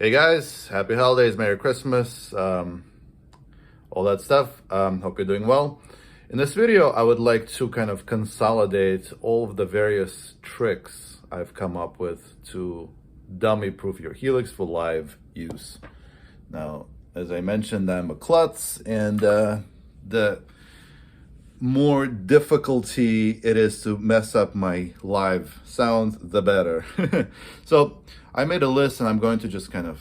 Hey guys, happy holidays, Merry Christmas, all that stuff. Hope you're doing well. In this video, I would like to kind of consolidate all of the various tricks I've come up with to dummy-proof your Helix for live use. Now, as I mentioned, I'm a klutz, and the more difficulty it is to mess up my live sound, the better. So I made a list, and I'm going to just kind of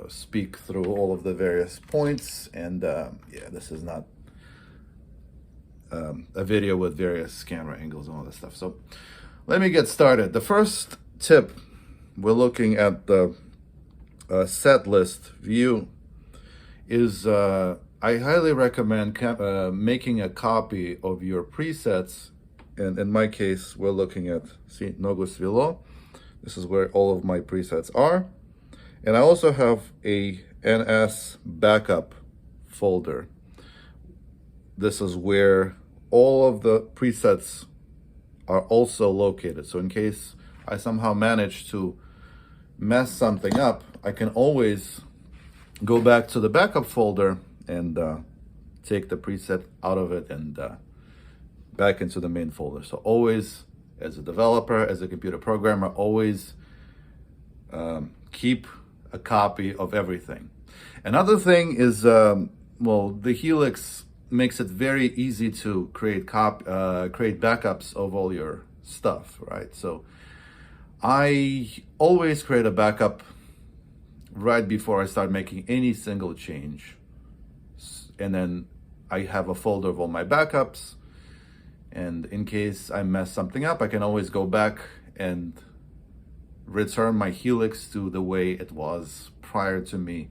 speak through all of the various points. And yeah, this is not a video with various camera angles and all this stuff. So let me get started. The first tip, we're looking at the set list view, is I highly recommend making a copy of your presets. And in my case, we're looking at, see, Nogu Svilo. This is where all of my presets are. And I also have a NS backup folder. This is where all of the presets are also located. So in case I somehow manage to mess something up, I can always go back to the backup folder and take the preset out of it and back into the main folder. So always, as a developer, as a computer programmer, always keep a copy of everything. Another thing is, well, the Helix makes it very easy to create backups of all your stuff, right? So I always create a backup right before I start making any single change. And then I have a folder of all my backups. And in case I mess something up, I can always go back and return my Helix to the way it was prior to me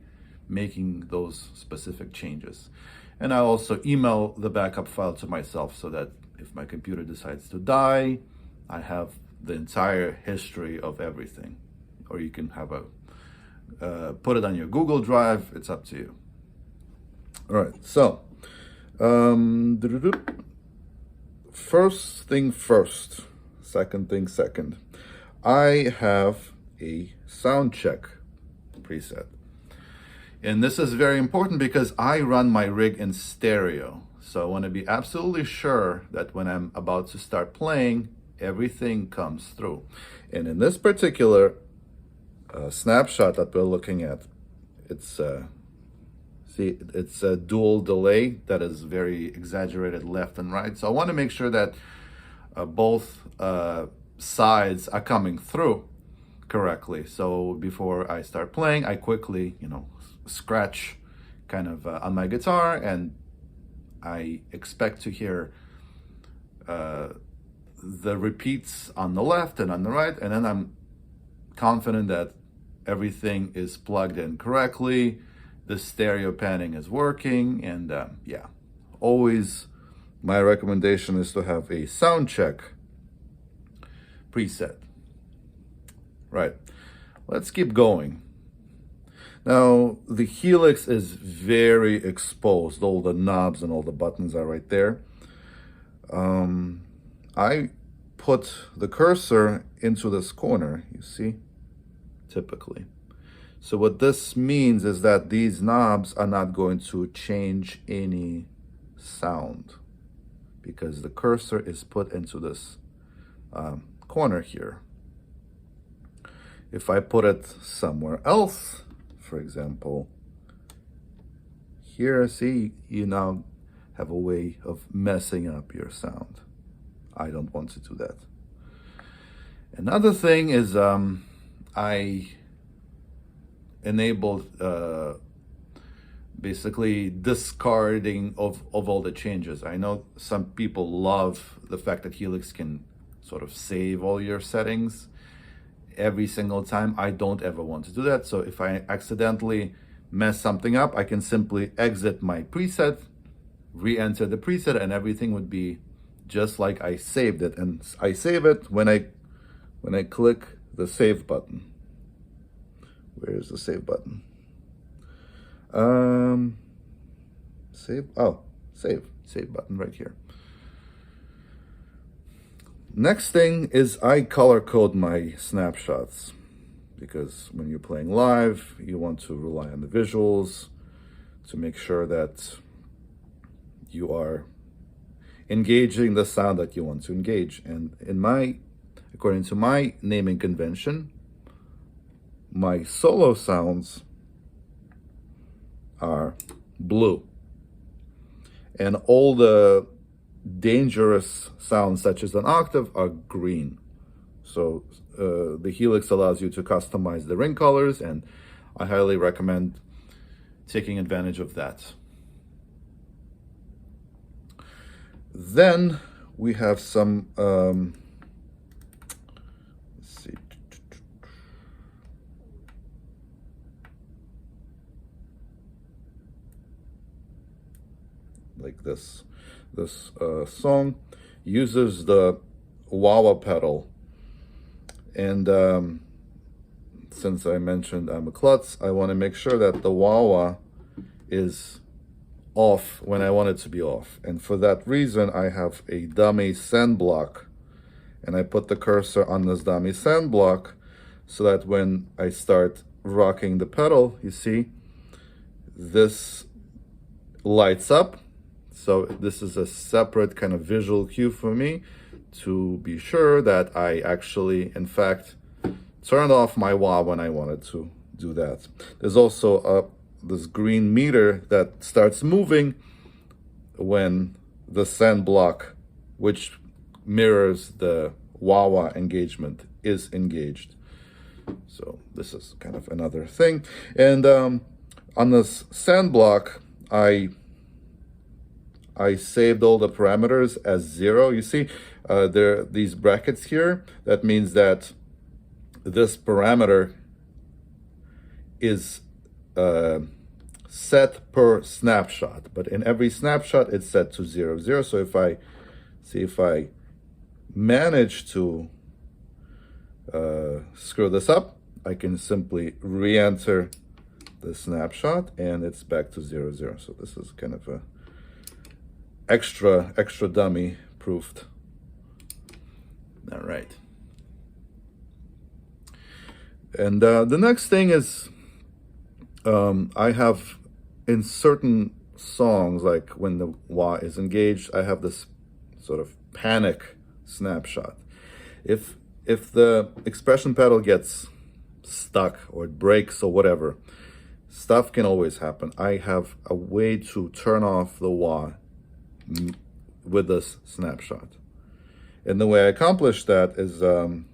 making those specific changes. And I also email the backup file to myself so that if my computer decides to die, I have the entire history of everything. Or you can have put it on your Google Drive. It's up to you. All right, so first thing first, second thing second. I have a sound check preset. And this is very important because I run my rig in stereo. So I want to be absolutely sure that when I'm about to start playing, everything comes through. And in this particular snapshot that we're looking at, it's it's a dual delay that is very exaggerated left and right. So I want to make sure that both sides are coming through correctly. So before I start playing, I quickly, scratch kind of on my guitar, and I expect to hear the repeats on the left and on the right, and then I'm confident that everything is plugged in correctly, the stereo panning is working, and yeah, always my recommendation is to have a sound check preset. Right, let's keep going. Now, the Helix is very exposed. All the knobs and all the buttons are right there. I put the cursor into this corner, you see, typically. So what this means is that these knobs are not going to change any sound because the cursor is put into this corner here. If I put it somewhere else, for example, here, see, you now have a way of messing up your sound. I don't want to do that. Another thing is I enabled basically discarding of all the changes. I know some people love the fact that Helix can sort of save all your settings every single time. I don't ever want to do that. So if I accidentally mess something up, I can simply exit my preset, re-enter the preset, and everything would be just like I saved it. And I save it when I click the save button. Where is the save button? Save button right here. Next thing is I color code my snapshots. because when you're playing live, you want to rely on the visuals to make sure that you are engaging the sound that you want to engage. And according to my naming convention, my solo sounds are blue, and all the dangerous sounds such as an octave are green. So the Helix allows you to customize the ring colors, and I highly recommend taking advantage of that. Then we have some let's see, like this song uses the wah-wah pedal, and since I mentioned I'm a klutz, I want to make sure that the wah-wah is off when I want it to be off. And for that reason, I have a dummy sand block, and I put the cursor on this dummy sand block so that when I start rocking the pedal, you see, this lights up. So this is a separate kind of visual cue for me to be sure that I actually, in fact, turned off my wah when I wanted to do that. There's also this green meter that starts moving when the sand block, which mirrors the wah-wah engagement, is engaged. So this is kind of another thing. And on this sand block, I saved all the parameters as 0. You see, there are these brackets here. That means that this parameter is set per snapshot, but in every snapshot it's set to 0, 0. So if I manage to screw this up, I can simply re-enter the snapshot and it's back to 0, 0. So this is kind of a extra dummy proofed. All right. And the next thing is I have in certain songs, like when the wah is engaged, I have this sort of panic snapshot. If the expression pedal gets stuck or it breaks or whatever, stuff can always happen. I have a way to turn off the wah with this snapshot. And the way I accomplish that is the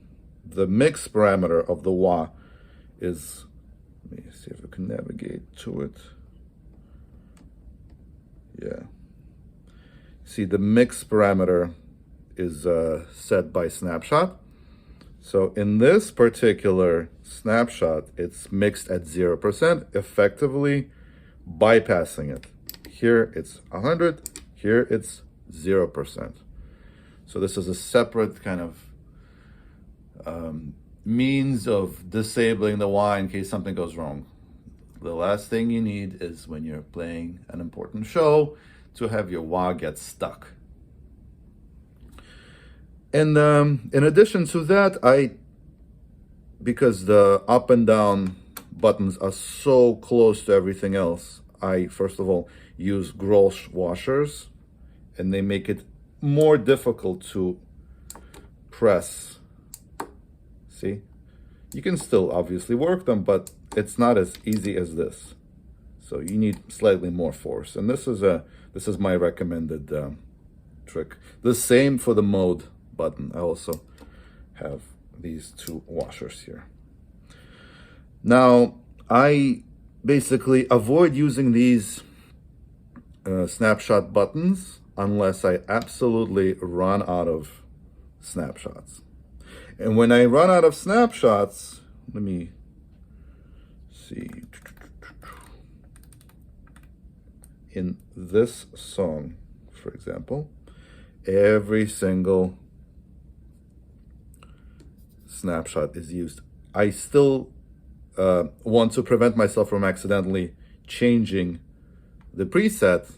mix parameter of the wah is, let me see if I can navigate to it. Yeah. See, the mix parameter is set by snapshot. So in this particular snapshot, it's mixed at 0%, effectively bypassing it. Here it's 100, here it's 0%. So this is a separate kind of means of disabling the wah in case something goes wrong. The last thing you need is when you're playing an important show to have your wah get stuck. And in addition to that, because the up and down buttons are so close to everything else, I first of all use Grolsch washers, and they make it more difficult to press. See, you can still obviously work them, but it's not as easy as this. So you need slightly more force, and this is my recommended trick. The same for the mode button. I also have these two washers here. Now I basically avoid using these snapshot buttons unless I absolutely run out of snapshots. And when I run out of snapshots, let me see. In this song, for example, every single snapshot is used. I still want to prevent myself from accidentally changing the preset.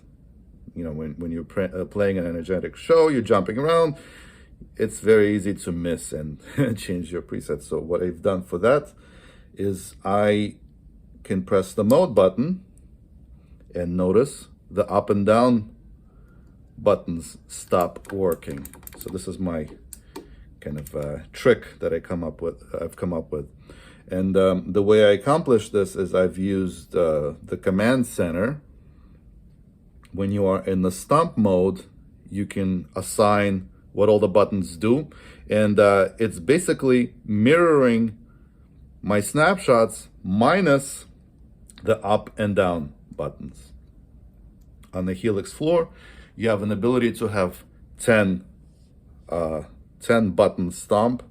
You know, when you're playing an energetic show, you're jumping around, it's very easy to miss and change your preset. So what I've done for that is I can press the mode button and notice the up and down buttons stop working. So this is my kind of trick that I've come up with. And the way I accomplish this is I've used the command center. When you are in the stomp mode, you can assign what all the buttons do. And it's basically mirroring my snapshots minus the up and down buttons. On the Helix floor, you have an ability to have 10 button stomp,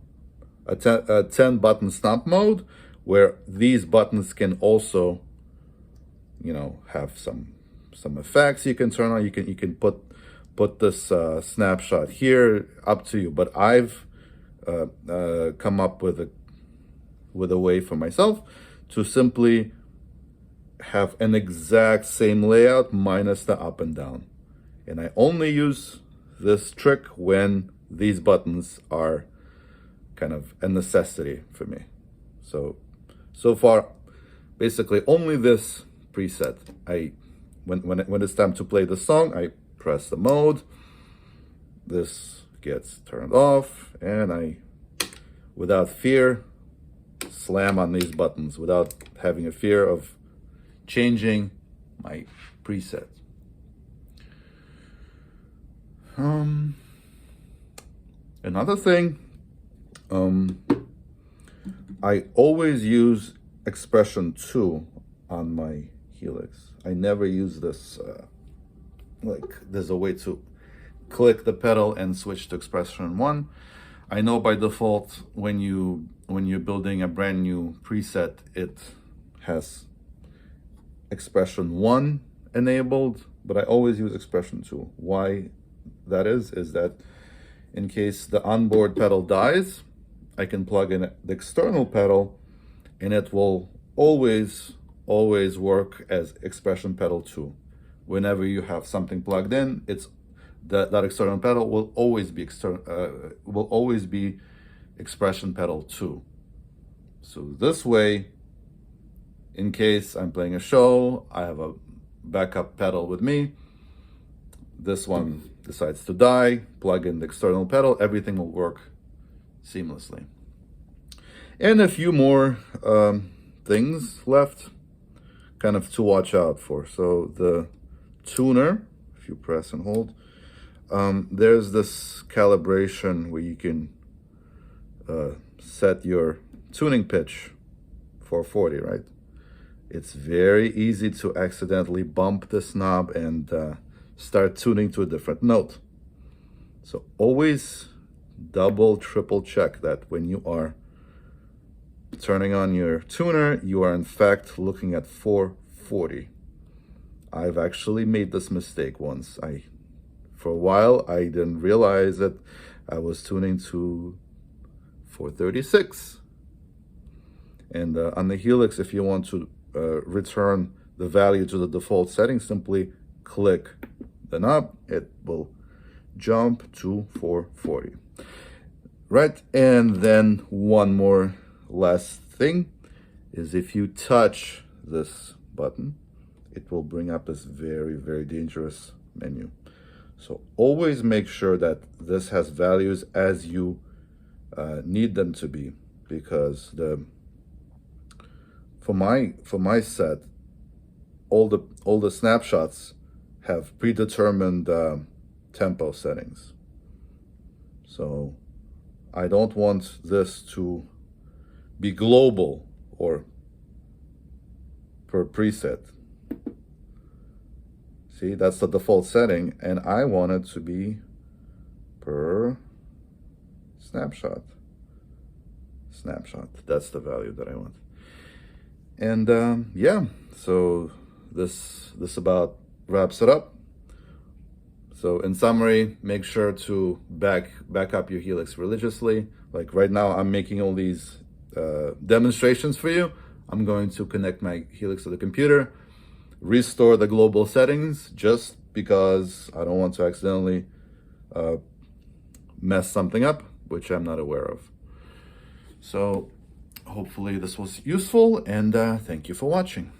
a 10 button stomp mode, where these buttons can also, you know, have some effects you can turn on. You can put this snapshot here, up to you. But I've come up with a way for myself to simply have an exact same layout minus the up and down. And I only use this trick when these buttons are kind of a necessity for me. So far, basically only this preset. When it's time to play the song, I press the mode, this gets turned off, and I, without fear, slam on these buttons without having a fear of changing my preset. Another thing, I always use expression 2 on my Helix. I never use this, like there's a way to click the pedal and switch to expression 1. I know by default when you're building a brand new preset, it has expression 1 enabled, but I always use expression 2. Why that is that in case the onboard pedal dies, I can plug in the external pedal and it will always work as expression pedal 2. Whenever you have something plugged in, it's that external pedal will always be expression pedal 2. So this way, in case I'm playing a show, I have a backup pedal with me. This one decides to die, plug in the external pedal, everything will work seamlessly. And a few more things left kind of to watch out for. So the tuner, if you press and hold, there's this calibration where you can set your tuning pitch for 40, right? It's very easy to accidentally bump this knob and start tuning to a different note. So always double, triple check that when you are turning on your tuner, you are in fact looking at 440. I've actually made this mistake once. For a while, I didn't realize that I was tuning to 436. And on the Helix, if you want to return the value to the default setting, simply click the knob. It will jump to 440. Right, and then one more last thing is if you touch this button, it will bring up this very, very dangerous menu. So always make sure that this has values as you need them to be, because for my set, all the snapshots have predetermined tempo settings. So I don't want this to be global or per preset. See, that's the default setting, and I want it to be per snapshot. That's the value that I want. And yeah, so this about wraps it up. So in summary, make sure to back up your Helix religiously. Like right now, I'm making all these demonstrations for you. I'm going to connect my Helix to the computer, restore the global settings, just because I don't want to accidentally mess something up, which I'm not aware of. So hopefully this was useful, and thank you for watching.